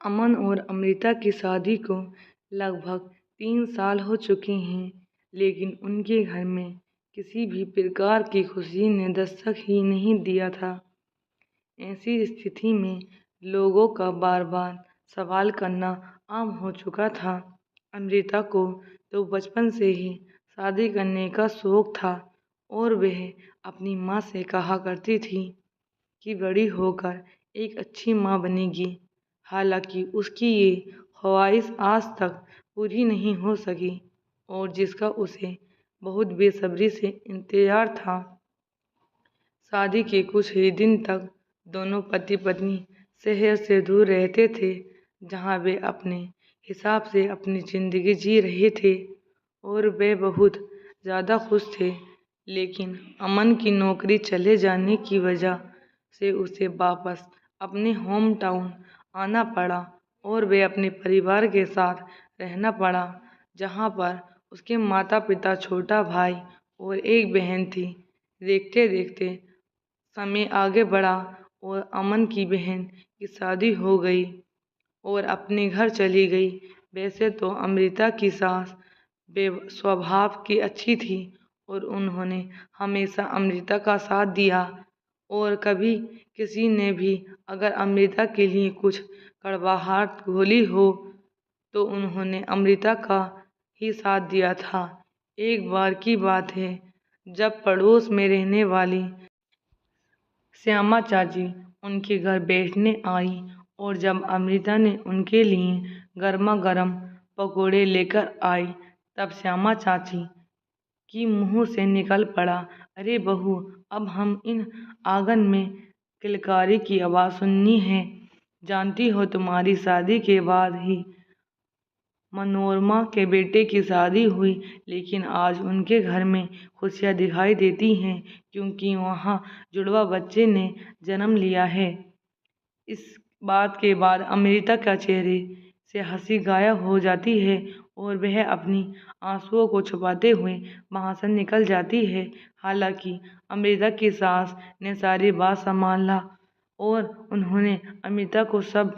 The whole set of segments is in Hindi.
अमन और अमृता की शादी को लगभग 3 साल हो चुके हैं, लेकिन उनके घर में किसी भी प्रकार की खुशी ने दस्तक ही नहीं दिया था। ऐसी स्थिति में लोगों का बार बार सवाल करना आम हो चुका था। अमृता को तो बचपन से ही शादी करने का शौक था और वह अपनी माँ से कहा करती थी कि बड़ी होकर एक अच्छी माँ बनेगी। हालांकि उसकी ये ख्वाहिश आज तक पूरी नहीं हो सकी और जिसका उसे बहुत बेसब्री से इंतजार था। शादी के कुछ ही दिन तक दोनों पति पत्नी शहर से दूर रहते थे, जहाँ वे अपने हिसाब से अपनी जिंदगी जी रहे थे और वे बहुत ज़्यादा खुश थे। लेकिन अमन की नौकरी चले जाने की वजह से उसे वापस अपने होम टाउन आना पड़ा और वे अपने परिवार के साथ रहना पड़ा, जहाँ पर उसके माता पिता, छोटा भाई और एक बहन थी। देखते देखते समय आगे बढ़ा और अमन की बहन की शादी हो गई और अपने घर चली गई। वैसे तो अमृता की सास स्वभाव की अच्छी थी और उन्होंने हमेशा अमृता का साथ दिया और कभी किसी ने भी अगर अमृता के लिए कुछ कड़वाहट घोली हो तो उन्होंने अमृता का ही साथ दिया था। एक बार की बात है, जब पड़ोस में रहने वाली श्यामा चाची उनके घर बैठने आई और जब अमृता ने उनके लिए गर्मा गर्म पकोड़े लेकर आई, तब श्यामा चाची की मुंह से निकल पड़ा, अरे बहू, अब हम इन आंगन में किलकारी की आवाज़ सुननी है। जानती हो तुम्हारी शादी के बाद ही मनोरमा के बेटे की शादी हुई, लेकिन आज उनके घर में खुशियाँ दिखाई देती हैं क्योंकि वहाँ जुड़वा बच्चे ने जन्म लिया है। इस बात के बाद अमृता का चेहरे से हंसी गायब हो जाती है और वह अपनी आंसुओं को छुपाते हुए वहाँ से निकल जाती है। हालांकि अमृता की सास ने सारी बात संभाला और उन्होंने अमृता को सब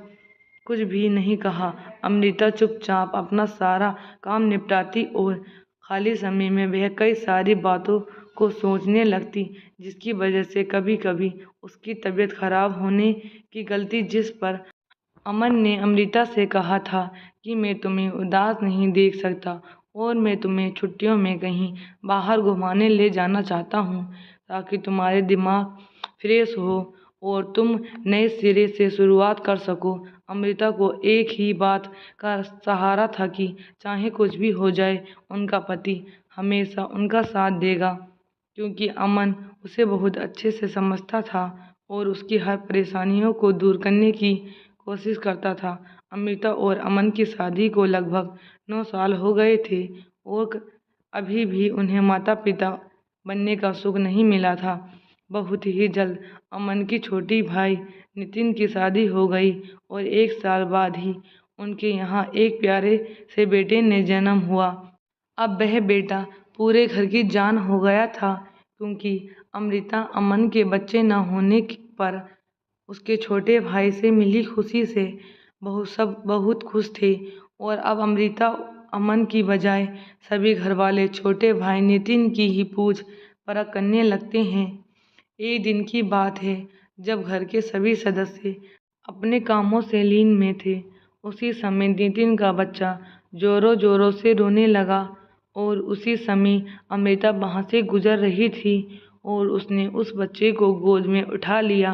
कुछ भी नहीं कहा। अमृता चुपचाप अपना सारा काम निपटाती और खाली समय में वह कई सारी बातों को सोचने लगती, जिसकी वजह से कभी कभी उसकी तबीयत खराब होने की गलती, जिस पर अमन ने अमृता से कहा था कि मैं तुम्हें उदास नहीं देख सकता और मैं तुम्हें छुट्टियों में कहीं बाहर घुमाने ले जाना चाहता हूँ ताकि तुम्हारे दिमाग फ्रेश हो और तुम नए सिरे से शुरुआत कर सको। अमृता को एक ही बात का सहारा था कि चाहे कुछ भी हो जाए उनका पति हमेशा उनका साथ देगा, क्योंकि अमन उसे बहुत अच्छे से समझता था और उसकी हर परेशानियों को दूर करने की कोशिश करता था। अमृता और अमन की शादी को लगभग 9 साल हो गए थे और अभी भी उन्हें माता पिता बनने का सुख नहीं मिला था। बहुत ही जल्द अमन की छोटी भाई नितिन की शादी हो गई और 1 साल बाद ही उनके यहाँ एक प्यारे से बेटे ने जन्म हुआ। अब वह बेटा पूरे घर की जान हो गया था, क्योंकि अमृता अमन के बच्चे न होने पर उसके छोटे भाई से मिली खुशी से बहुत खुश थे और अब अमृता अमन की बजाय सभी घर वाले छोटे भाई नितिन की ही पूछ परख करने लगते हैं। एक दिन की बात है, जब घर के सभी सदस्य अपने कामों से लीन में थे, उसी समय नितिन का बच्चा जोरों जोरों से रोने लगा और उसी समय अमृता वहाँ से गुजर रही थी और उसने उस बच्चे को गोद में उठा लिया।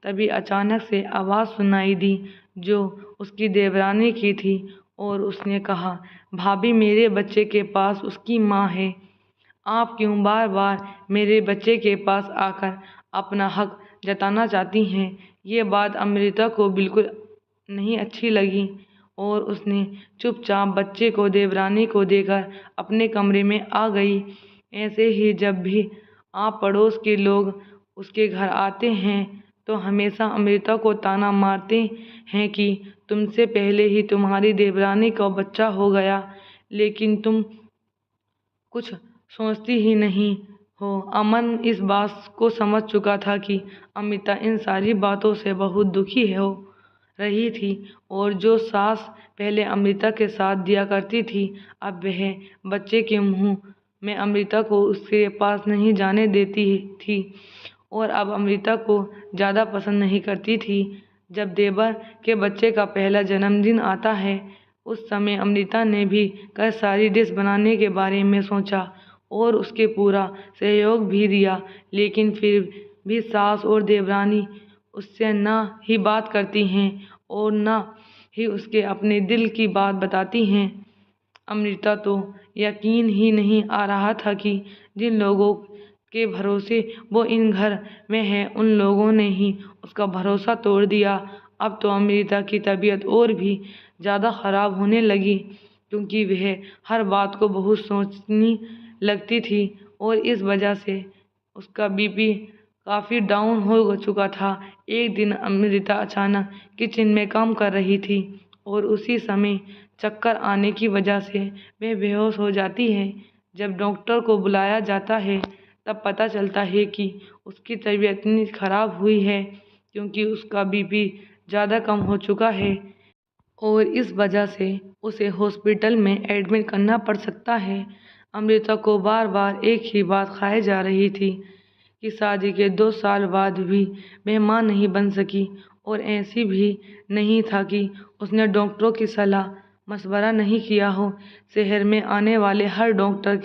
तभी अचानक से आवाज़ सुनाई दी जो उसकी देवरानी की थी और उसने कहा, भाभी, मेरे बच्चे के पास उसकी माँ है। आप क्यों बार बार मेरे बच्चे के पास आकर अपना हक जताना चाहती हैं? ये बात अमृता को बिल्कुल नहीं अच्छी लगी और उसने चुपचाप बच्चे को देवरानी को देकर अपने कमरे में आ गई। ऐसे ही जब भी आप पड़ोस के लोग उसके घर आते हैं तो हमेशा अमृता को ताना मारते हैं कि तुमसे पहले ही तुम्हारी देवरानी का बच्चा हो गया, लेकिन तुम कुछ सोचती ही नहीं हो। अमन इस बात को समझ चुका था कि अमृता इन सारी बातों से बहुत दुखी हो रही थी और जो सास पहले अमृता के साथ दिया करती थी, अब वह बच्चे के मुंह में अमृता को उसके पास नहीं जाने देती थी और अब अमृता को ज़्यादा पसंद नहीं करती थी। जब देवर के बच्चे का पहला जन्मदिन आता है, उस समय अमृता ने भी कई सारी डिश बनाने के बारे में सोचा और उसके पूरा सहयोग भी दिया, लेकिन फिर भी सास और देवरानी उससे ना ही बात करती हैं और ना ही उसके अपने दिल की बात बताती हैं। अमृता तो यकीन ही नहीं आ रहा था कि जिन लोगों के भरोसे वो इन घर में है, उन लोगों ने ही उसका भरोसा तोड़ दिया। अब तो अमृता की तबीयत और भी ज़्यादा ख़राब होने लगी, क्योंकि वह हर बात को बहुत सोचने लगती थी और इस वजह से उसका बीपी काफ़ी डाउन हो चुका था। एक दिन अमृता अचानक किचन में काम कर रही थी और उसी समय चक्कर आने की वजह से वह बेहोश हो जाती है। जब डॉक्टर को बुलाया जाता है, तब पता चलता है कि उसकी तबीयत इतनी खराब हुई है क्योंकि उसका बीपी ज़्यादा कम हो चुका है और इस वजह से उसे हॉस्पिटल में एडमिट करना पड़ सकता है। अमृता को बार बार एक ही बात खाई जा रही थी कि शादी के 2 साल बाद भी वह मां नहीं बन सकी और ऐसी भी नहीं था कि उसने डॉक्टरों की सलाह मशवरा नहीं किया हो। शहर में आने वाले हर डॉक्टर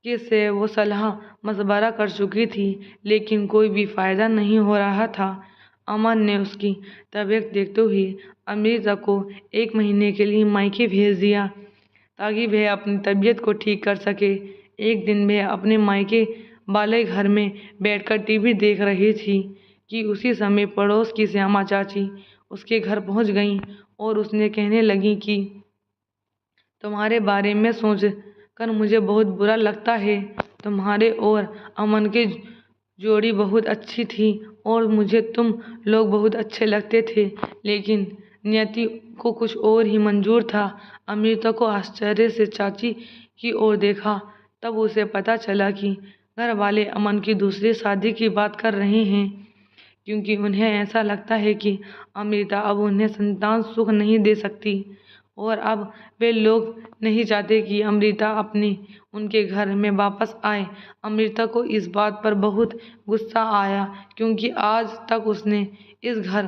के से वो सलाह मशवरा कर चुकी थी, लेकिन कोई भी फ़ायदा नहीं हो रहा था। अमन ने उसकी तबीयत देखते हुए अमृता को 1 महीने के लिए मायके भेज दिया ताकि वह अपनी तबीयत को ठीक कर सके। एक दिन वह अपने मायके वाले घर में बैठकर टीवी देख रही थी कि उसी समय पड़ोस की श्यामा चाची उसके घर पहुंच गईं और उसने कहने लगी कि तुम्हारे बारे में सोच कर मुझे बहुत बुरा लगता है। तुम्हारे और अमन की जोड़ी बहुत अच्छी थी और मुझे तुम लोग बहुत अच्छे लगते थे, लेकिन नियति को कुछ और ही मंजूर था। अमृता को आश्चर्य से चाची की ओर देखा, तब उसे पता चला कि घर वाले अमन की दूसरी शादी की बात कर रहे हैं, क्योंकि उन्हें ऐसा लगता है कि अमृता अब उन्हें संतान सुख नहीं दे सकती और अब वे लोग नहीं चाहते कि अमृता अपने उनके घर में वापस आए। अमृता को इस बात पर बहुत गुस्सा आया, क्योंकि आज तक उसने इस घर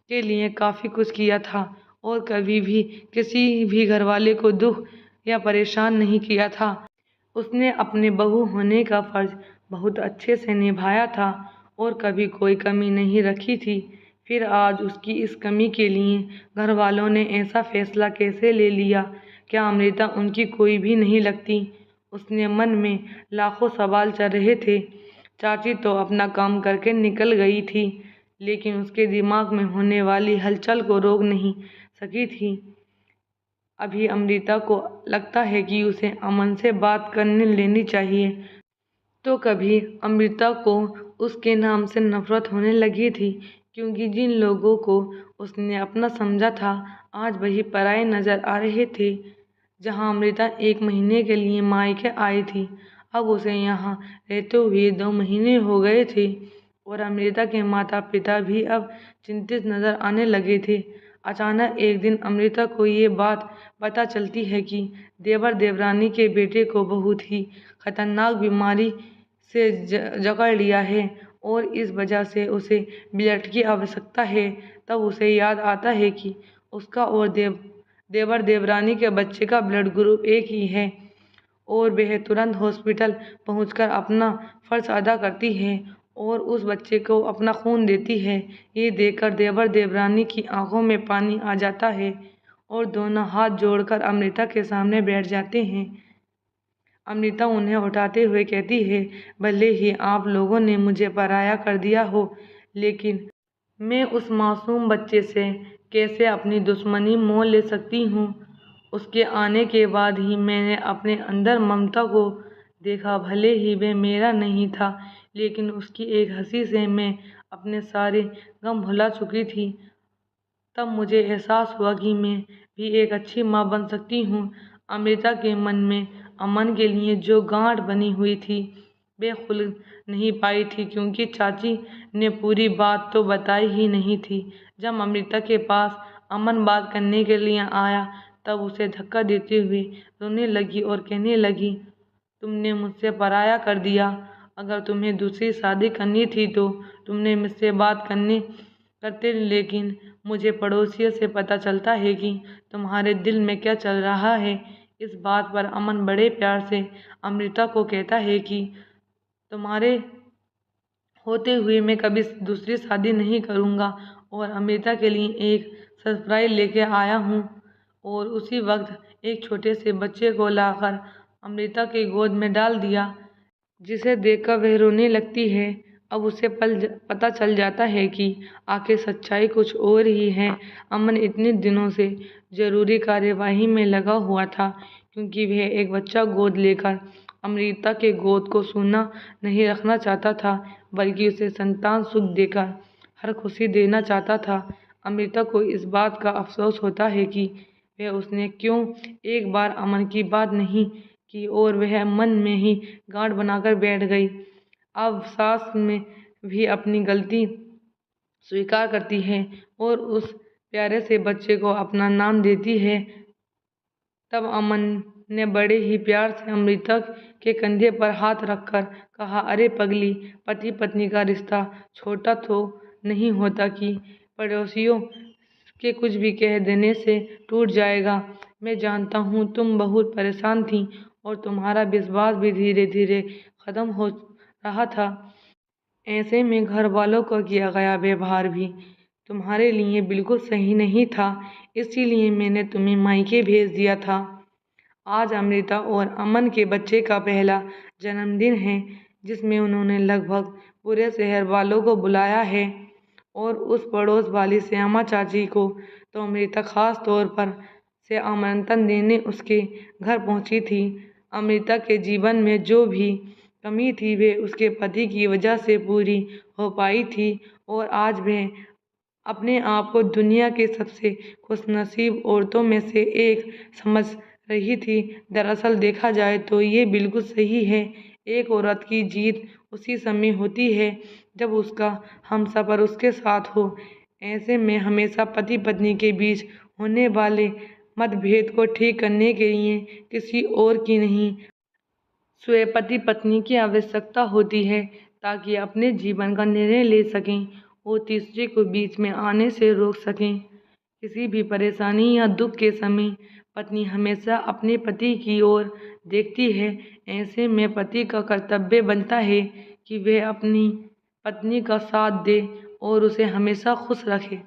के लिए काफ़ी कुछ किया था और कभी भी किसी भी घरवाले को दुख या परेशान नहीं किया था। उसने अपने बहू होने का फर्ज बहुत अच्छे से निभाया था और कभी कोई कमी नहीं रखी थी। फिर आज उसकी इस कमी के लिए घर वालों ने ऐसा फैसला कैसे ले लिया? क्या अमृता उनकी कोई भी नहीं लगती? उसने मन में लाखों सवाल चल रहे थे। चाची तो अपना काम करके निकल गई थी, लेकिन उसके दिमाग में होने वाली हलचल को रोक नहीं सकी थी। अभी अमृता को लगता है कि उसे अमन से बात करने लेनी चाहिए, तो कभी अमृता को उसके नाम से नफरत होने लगी थी, क्योंकि जिन लोगों को उसने अपना समझा था, आज वही पराये नजर आ रहे थे। जहां अमृता 1 महीने के लिए मायके आई थी, अब उसे यहाँ रहते हुए 2 महीने हो गए थे और अमृता के माता पिता भी अब चिंतित नजर आने लगे थे। अचानक एक दिन अमृता को ये बात पता चलती है कि देवर देवरानी के बेटे को बहुत ही खतरनाक बीमारी से जकड़ लिया है और इस वजह से उसे ब्लड की आवश्यकता है। तब उसे याद आता है कि उसका और देवर देवरानी के बच्चे का ब्लड ग्रुप एक ही है और वह तुरंत हॉस्पिटल पहुंचकर अपना फर्ज अदा करती है और उस बच्चे को अपना खून देती है। ये देखकर देवर देवरानी की आंखों में पानी आ जाता है और दोनों हाथ जोड़कर अमृता के सामने बैठ जाते हैं। अमृता उन्हें उठाते हुए कहती है, भले ही आप लोगों ने मुझे पराया कर दिया हो, लेकिन मैं उस मासूम बच्चे से कैसे अपनी दुश्मनी मोल ले सकती हूँ? उसके आने के बाद ही मैंने अपने अंदर ममता को देखा। भले ही वह मेरा नहीं था, लेकिन उसकी एक हंसी से मैं अपने सारे गम भुला चुकी थी। तब मुझे एहसास हुआ कि मैं भी एक अच्छी माँ बन सकती हूँ। अमृता के मन में अमन के लिए जो गांठ बनी हुई थी, वे खुल नहीं पाई थी क्योंकि चाची ने पूरी बात तो बताई ही नहीं थी। जब अमृता के पास अमन बात करने के लिए आया तब उसे धक्का देते हुए रोने लगी और कहने लगी, तुमने मुझसे पराया कर दिया। अगर तुम्हें दूसरी शादी करनी थी तो तुमने मुझसे बात करते, लेकिन मुझे पड़ोसियों से पता चलता है कि तुम्हारे दिल में क्या चल रहा है। इस बात पर अमन बड़े प्यार से अमृता को कहता है कि तुम्हारे होते हुए मैं कभी दूसरी शादी नहीं करूँगा और अमृता के लिए एक सरप्राइज लेके आया हूँ। और उसी वक्त एक छोटे से बच्चे को लाकर अमृता के गोद में डाल दिया, जिसे देखकर वह रोने लगती है। अब उसे पता चल जाता है कि आखिर सच्चाई कुछ और ही है। अमन इतने दिनों से जरूरी कार्यवाही में लगा हुआ था क्योंकि वह एक बच्चा गोद लेकर अमृता के गोद को सूना नहीं रखना चाहता था, बल्कि उसे संतान सुख देकर हर खुशी देना चाहता था। अमृता को इस बात का अफसोस होता है कि वह उसने क्यों एक बार अमन की बात नहीं की और वह मन में ही गांठ बनाकर बैठ गई। अब सास में भी अपनी गलती स्वीकार करती है और उस प्यारे से बच्चे को अपना नाम देती है। तब अमन ने बड़े ही प्यार से अमृता के कंधे पर हाथ रखकर कहा, अरे पगली, पति पत्नी का रिश्ता छोटा तो नहीं होता कि पड़ोसियों के कुछ भी कह देने से टूट जाएगा। मैं जानता हूँ तुम बहुत परेशान थी और तुम्हारा विश्वास भी धीरे धीरे खत्म हो रहा था। ऐसे में घर वालों का किया गया व्यवहार भी तुम्हारे लिए बिल्कुल सही नहीं था, इसीलिए मैंने तुम्हें मायके भेज दिया था। आज अमृता और अमन के बच्चे का पहला जन्मदिन है, जिसमें उन्होंने लगभग पूरे शहर वालों को बुलाया है। और उस पड़ोस वाली श्यामा चाची को तो अमृता खास तौर पर से आमंत्रण देने उसके घर पहुंची थी। अमृता के जीवन में जो भी कमी थी वे उसके पति की वजह से पूरी हो पाई थी और आज वह अपने आप को दुनिया के सबसे खुशनसीब औरतों में से एक समझ रही थी। दरअसल देखा जाए तो ये बिल्कुल सही है। एक औरत की जीत उसी समय होती है जब उसका हमसफर उसके साथ हो। ऐसे में हमेशा पति पत्नी के बीच होने वाले मतभेद को ठीक करने के लिए किसी और की नहीं, स्वयं पति पत्नी की आवश्यकता होती है ताकि अपने जीवन का निर्णय ले सकें और तीसरे को बीच में आने से रोक सकें। किसी भी परेशानी या दुख के समय पत्नी हमेशा अपने पति की ओर देखती है। ऐसे में पति का कर्तव्य बनता है कि वह अपनी पत्नी का साथ दे और उसे हमेशा खुश रखे।